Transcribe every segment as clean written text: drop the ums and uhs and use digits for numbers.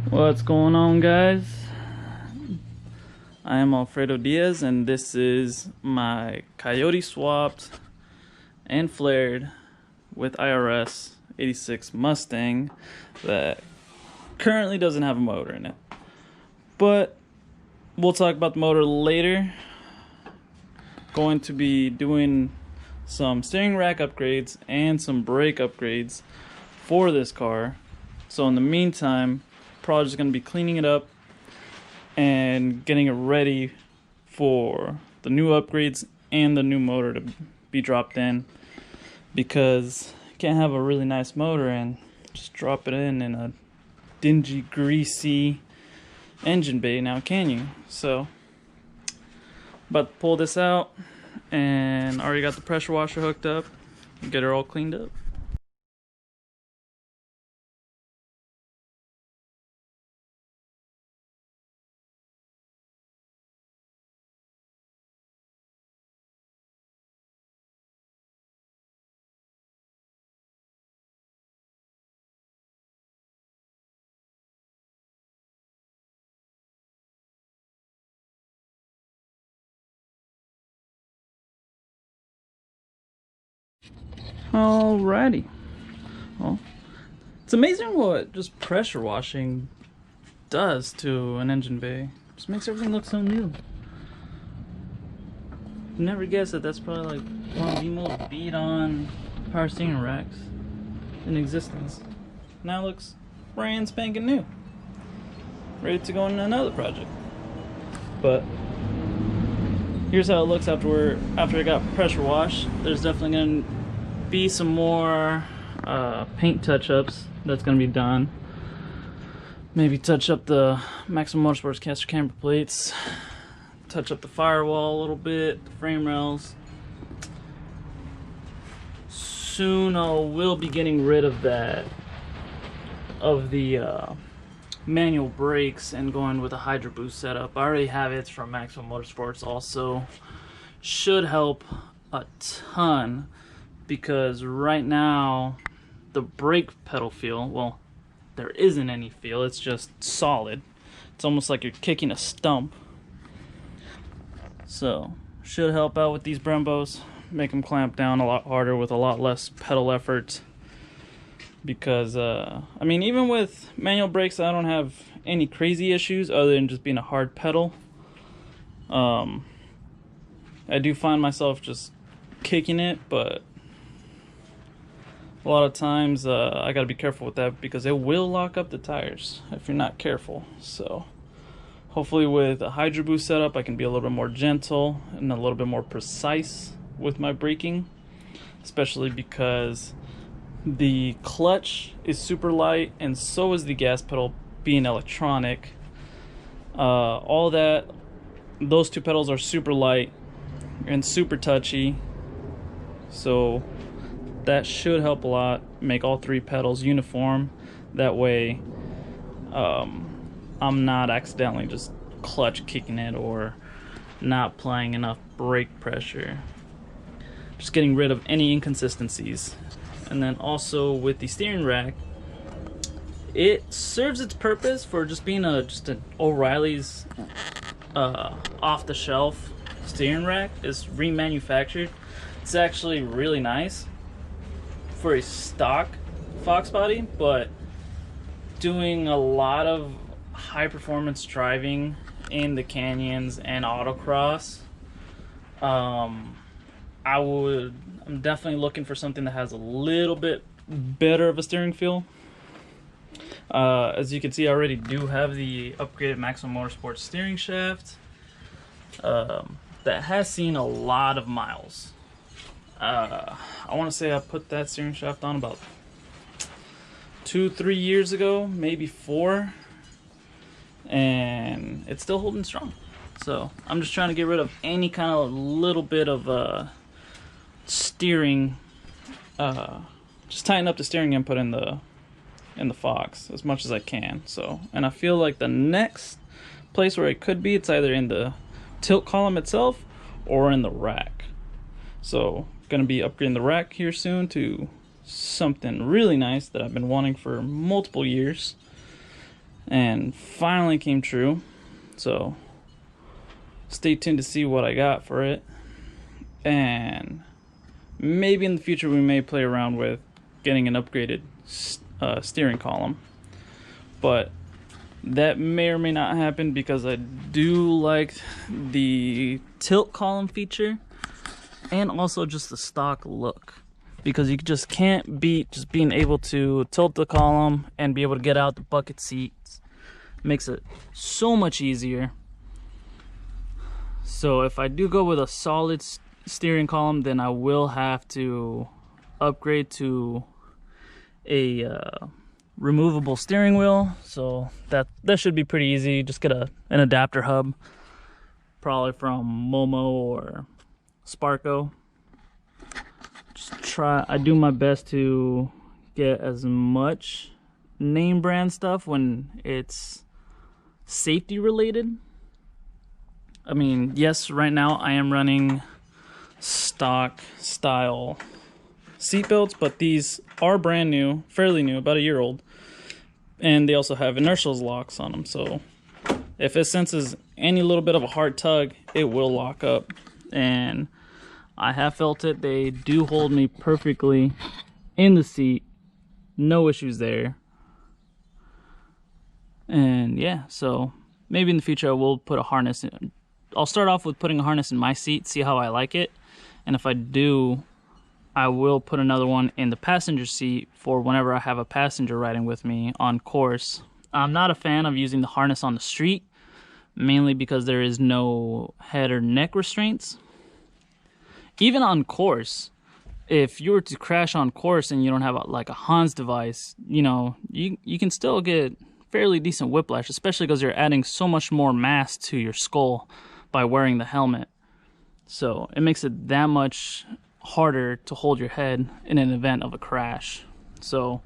What's going on, guys? I am Alfredo Diaz, and this is my Coyote swapped and flared with IRS 86 Mustang that currently doesn't have a motor in it. But we'll talk about the motor later. Going to be doing some steering rack upgrades and some brake upgrades for this car. So in the meantime, probably just going to be cleaning it up and getting it ready for the new upgrades and the new motor to be dropped in, because you can't have a really nice motor and just drop it in a dingy, greasy engine bay, now can you? So about to pull this out, and already got the pressure washer hooked up, get her all cleaned up. Alrighty. Well, it's amazing what just pressure washing does to an engine bay. Just makes everything look so new. Never guess that that's probably like one of the most beat on power steering racks in existence. Now it looks brand spanking new. Ready to go on another project. But here's how it looks after it got pressure washed. There's definitely gonna be some more paint touch-ups that's gonna be done. Maybe touch up the Maximum Motorsports caster camber plates, touch up the firewall a little bit, the frame rails. Soon I will be getting rid of the manual brakes and going with a Hydro Boost setup. I already have it from Maximum Motorsports. Also should help a ton, because right now the brake pedal feel, well, there isn't any feel, it's just solid. It's almost like you're kicking a stump. So should help out with these Brembos, make them clamp down a lot harder with a lot less pedal effort. Because I mean, even with manual brakes, I don't have any crazy issues other than just being a hard pedal. I do find myself just kicking it, but a lot of times I gotta be careful with that, because it will lock up the tires if you're not careful. So hopefully with a Hydro Boost setup, I can be a little bit more gentle and a little bit more precise with my braking, especially because the clutch is super light and so is the gas pedal, being electronic. All that, those two pedals are super light and super touchy, so that should help a lot. Make all three pedals uniform, that way I'm not accidentally just clutch kicking it or not applying enough brake pressure. Just getting rid of any inconsistencies. And then also with the steering rack, it serves its purpose for just being just an O'Reilly's off-the-shelf steering rack. It's remanufactured. It's actually really nice for a stock foxbody, but doing a lot of high performance driving in the canyons and autocross, I'm definitely looking for something that has a little bit better of a steering feel. As you can see, I already do have the upgraded Maximum Motorsports steering shaft that has seen a lot of miles. I want to say I put that steering shaft on about 2-3 years ago, maybe 4, and it's still holding strong. So I'm just trying to get rid of any kind of little bit of steering, just tighten up the steering input in the Fox as much as I can. So, and I feel like the next place where it could be, it's either in the tilt column itself or in the rack. So gonna be upgrading the rack here soon to something really nice that I've been wanting for multiple years. and finally came true. So stay tuned to see what I got for it, and maybe in the future we may play around with getting an upgraded steering column, but that may or may not happen because I do like the tilt column feature and also just the stock look, because you just can't beat just being able to tilt the column and be able to get out the bucket seats. Makes it so much easier. So if I do go with a solid steering column, then I will have to upgrade to a removable steering wheel. So that should be pretty easy. Just get an adapter hub, probably from Momo or Sparko. I do my best to get as much name brand stuff when it's safety related. I mean, yes, right now I am running stock style seatbelts, but these are brand new, fairly new, about a year old, and they also have inertial locks on them, so if it senses any little bit of a hard tug, it will lock up. And I have felt it. They do hold me perfectly in the seat, no issues there. And yeah, so maybe in the future I will put a harness in. I'll start off with putting a harness in my seat, see how I like it, and if I do, I will put another one in the passenger seat for whenever I have a passenger riding with me on course. I'm not a fan of using the harness on the street, mainly because there is no head or neck restraints. Even on course, if you were to crash on course and you don't have like a Hans device, you know, you can still get fairly decent whiplash, especially because you're adding so much more mass to your skull by wearing the helmet. So it makes it that much harder to hold your head in an event of a crash. So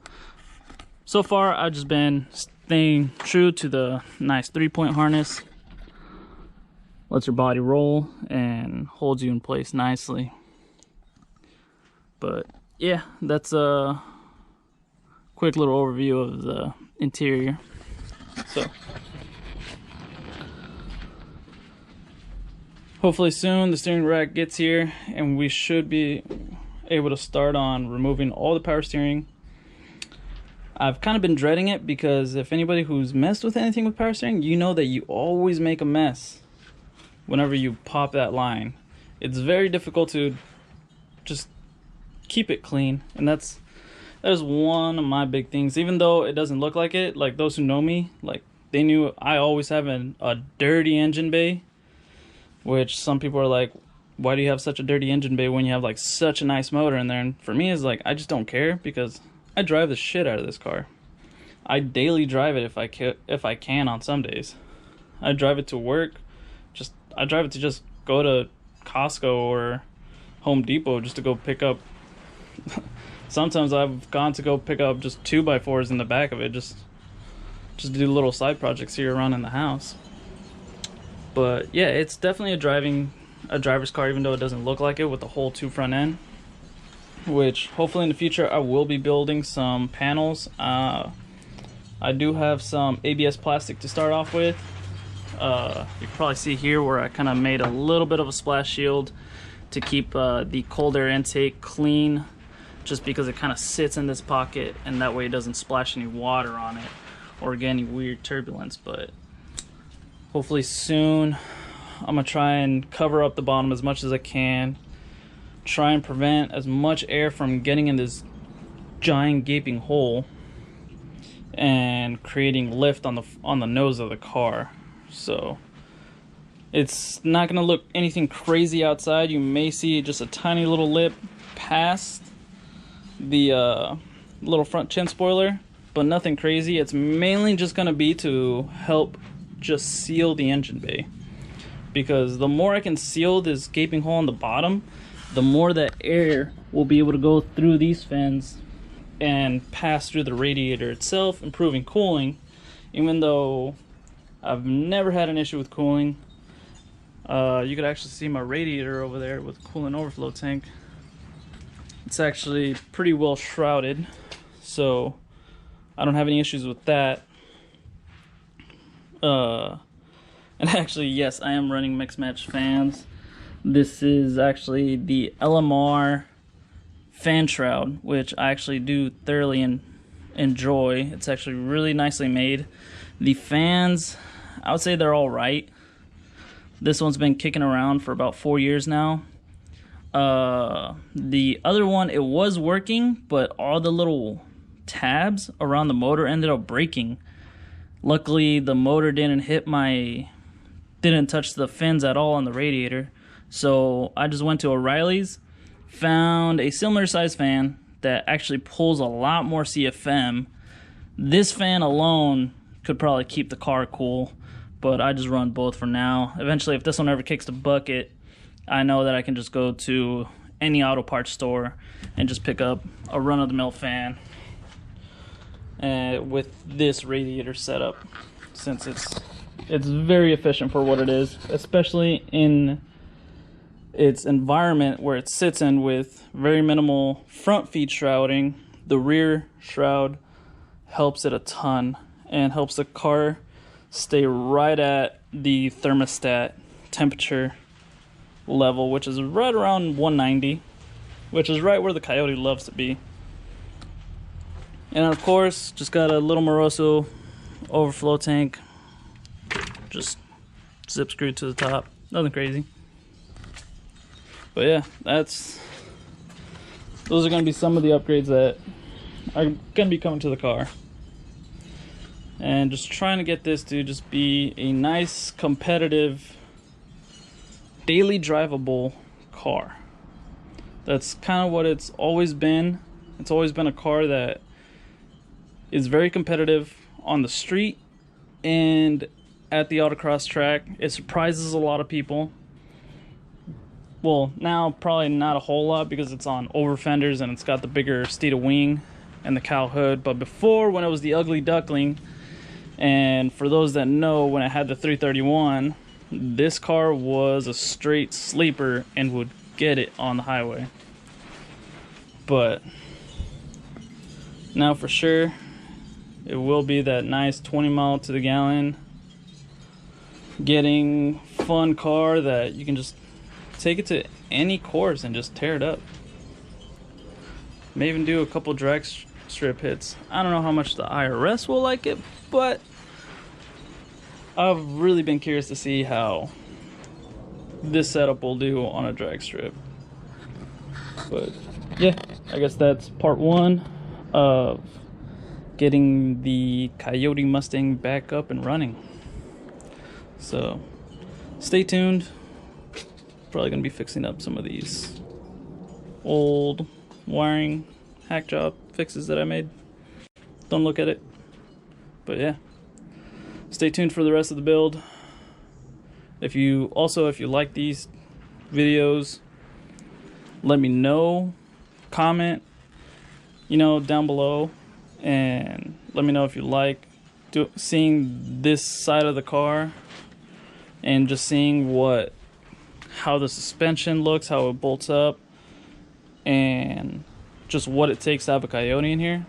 far I've just been staying true to the nice 3-point harness. Lets your body roll and holds you in place nicely. But yeah, that's a quick little overview of the interior. So hopefully soon the steering rack gets here and we should be able to start on removing all the power steering. I've kind of been dreading it because if anybody who's messed with anything with power steering, you know that you always make a mess whenever you pop that line. It's very difficult to just keep it clean, and that is one of my big things. Even though it doesn't look like it, like those who know me, like they knew I always have a dirty engine bay, which some people are like, why do you have such a dirty engine bay when you have like such a nice motor in there? And for me, it's like, I just don't care because I drive the shit out of this car. I daily drive it if I can on some days. I drive it to work. I drive it to just go to Costco or Home Depot just to go pick up. Sometimes I've gone to go pick up just 2x4s in the back of it, just to do little side projects here around in the house. But yeah, it's definitely a driver's car, even though it doesn't look like it, with the whole 2 front end. Which hopefully in the future I will be building some panels. I do have some ABS plastic to start off with. You can probably see here where I kind of made a little bit of a splash shield to keep the cold air intake clean, just because it kind of sits in this pocket and that way it doesn't splash any water on it or get any weird turbulence. But hopefully soon I'm gonna try and cover up the bottom as much as I can, try and prevent as much air from getting in this giant gaping hole and creating lift on the nose of the car. So it's not gonna look anything crazy outside. You may see just a tiny little lip past the little front chin spoiler, but nothing crazy. It's mainly just gonna be to help just seal the engine bay, because the more I can seal this gaping hole on the bottom, the more that air will be able to go through these fins and pass through the radiator itself, improving cooling. Even though I've never had an issue with cooling. You could actually see my radiator over there with coolant overflow tank. It's actually pretty well shrouded, so I don't have any issues with that. And actually, yes, I am running mixed match fans. This is actually the LMR fan shroud, which I actually do thoroughly enjoy. It's actually really nicely made. The fans, I would say they're all right. This one's been kicking around for about 4 years now. The other one, it was working, but all the little tabs around the motor ended up breaking. Luckily, the motor didn't touch the fins at all on the radiator. So I just went to O'Reilly's, found a similar size fan that actually pulls a lot more CFM. This fan alone could probably keep the car cool, but I just run both for now. Eventually, if this one ever kicks the bucket, I know that I can just go to any auto parts store and just pick up a run-of-the-mill fan with this radiator setup, since it's very efficient for what it is, especially in its environment where it sits in with very minimal front feed shrouding. The rear shroud helps it a ton and helps the car stay right at the thermostat temperature level, which is right around 190, which is right where the Coyote loves to be. And of course, just got a little Moroso overflow tank, just zip screwed to the top, nothing crazy. But yeah, those are going to be some of the upgrades that are going to be coming to the car. And just trying to get this to just be a nice, competitive, daily drivable car. That's kind of what it's always been. It's always been a car that is very competitive on the street and at the autocross track. It surprises a lot of people. Well, now probably not a whole lot because it's on over fenders and it's got the bigger Steeda wing and the cow hood. But before, when it was the ugly duckling, and for those that know, when it had the 331, this car was a straight sleeper and would get it on the highway. But now for sure, it will be that nice 20 mile to the gallon, getting fun car that you can just take it to any course and just tear it up. May even do a couple drag strip hits. I don't know how much the IRS will like it, but I've really been curious to see how this setup will do on a drag strip. But yeah, I guess that's part one of getting the Coyote Mustang back up and running. So stay tuned. Probably gonna be fixing up some of these old wiring hack job fixes that I made. Don't look at it. But yeah, stay tuned for the rest of the build. If you like these videos, let me know, comment, down below, and let me know if you like seeing this side of the car and just seeing how the suspension looks, how it bolts up, and just what it takes to have a Coyote in here.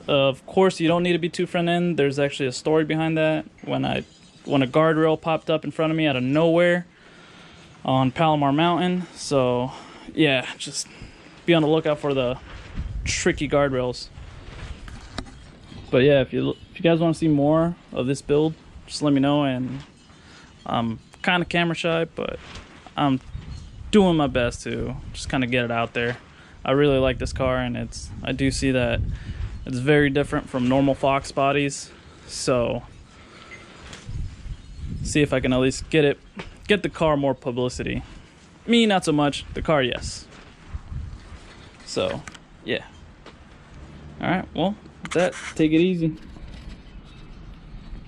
Of course, you don't need to be too front end. There's actually a story behind that. When a guardrail popped up in front of me out of nowhere on Palomar Mountain. So yeah, just be on the lookout for the tricky guardrails. But yeah, if you guys want to see more of this build, just let me know. And I'm kind of camera shy, but I'm doing my best to just kind of get it out there. I really like this car, and I do see that it's very different from normal Fox bodies. So see if I can at least get the car more publicity. Me, not so much. The car, yes. So yeah. All right. Well, with that, take it easy.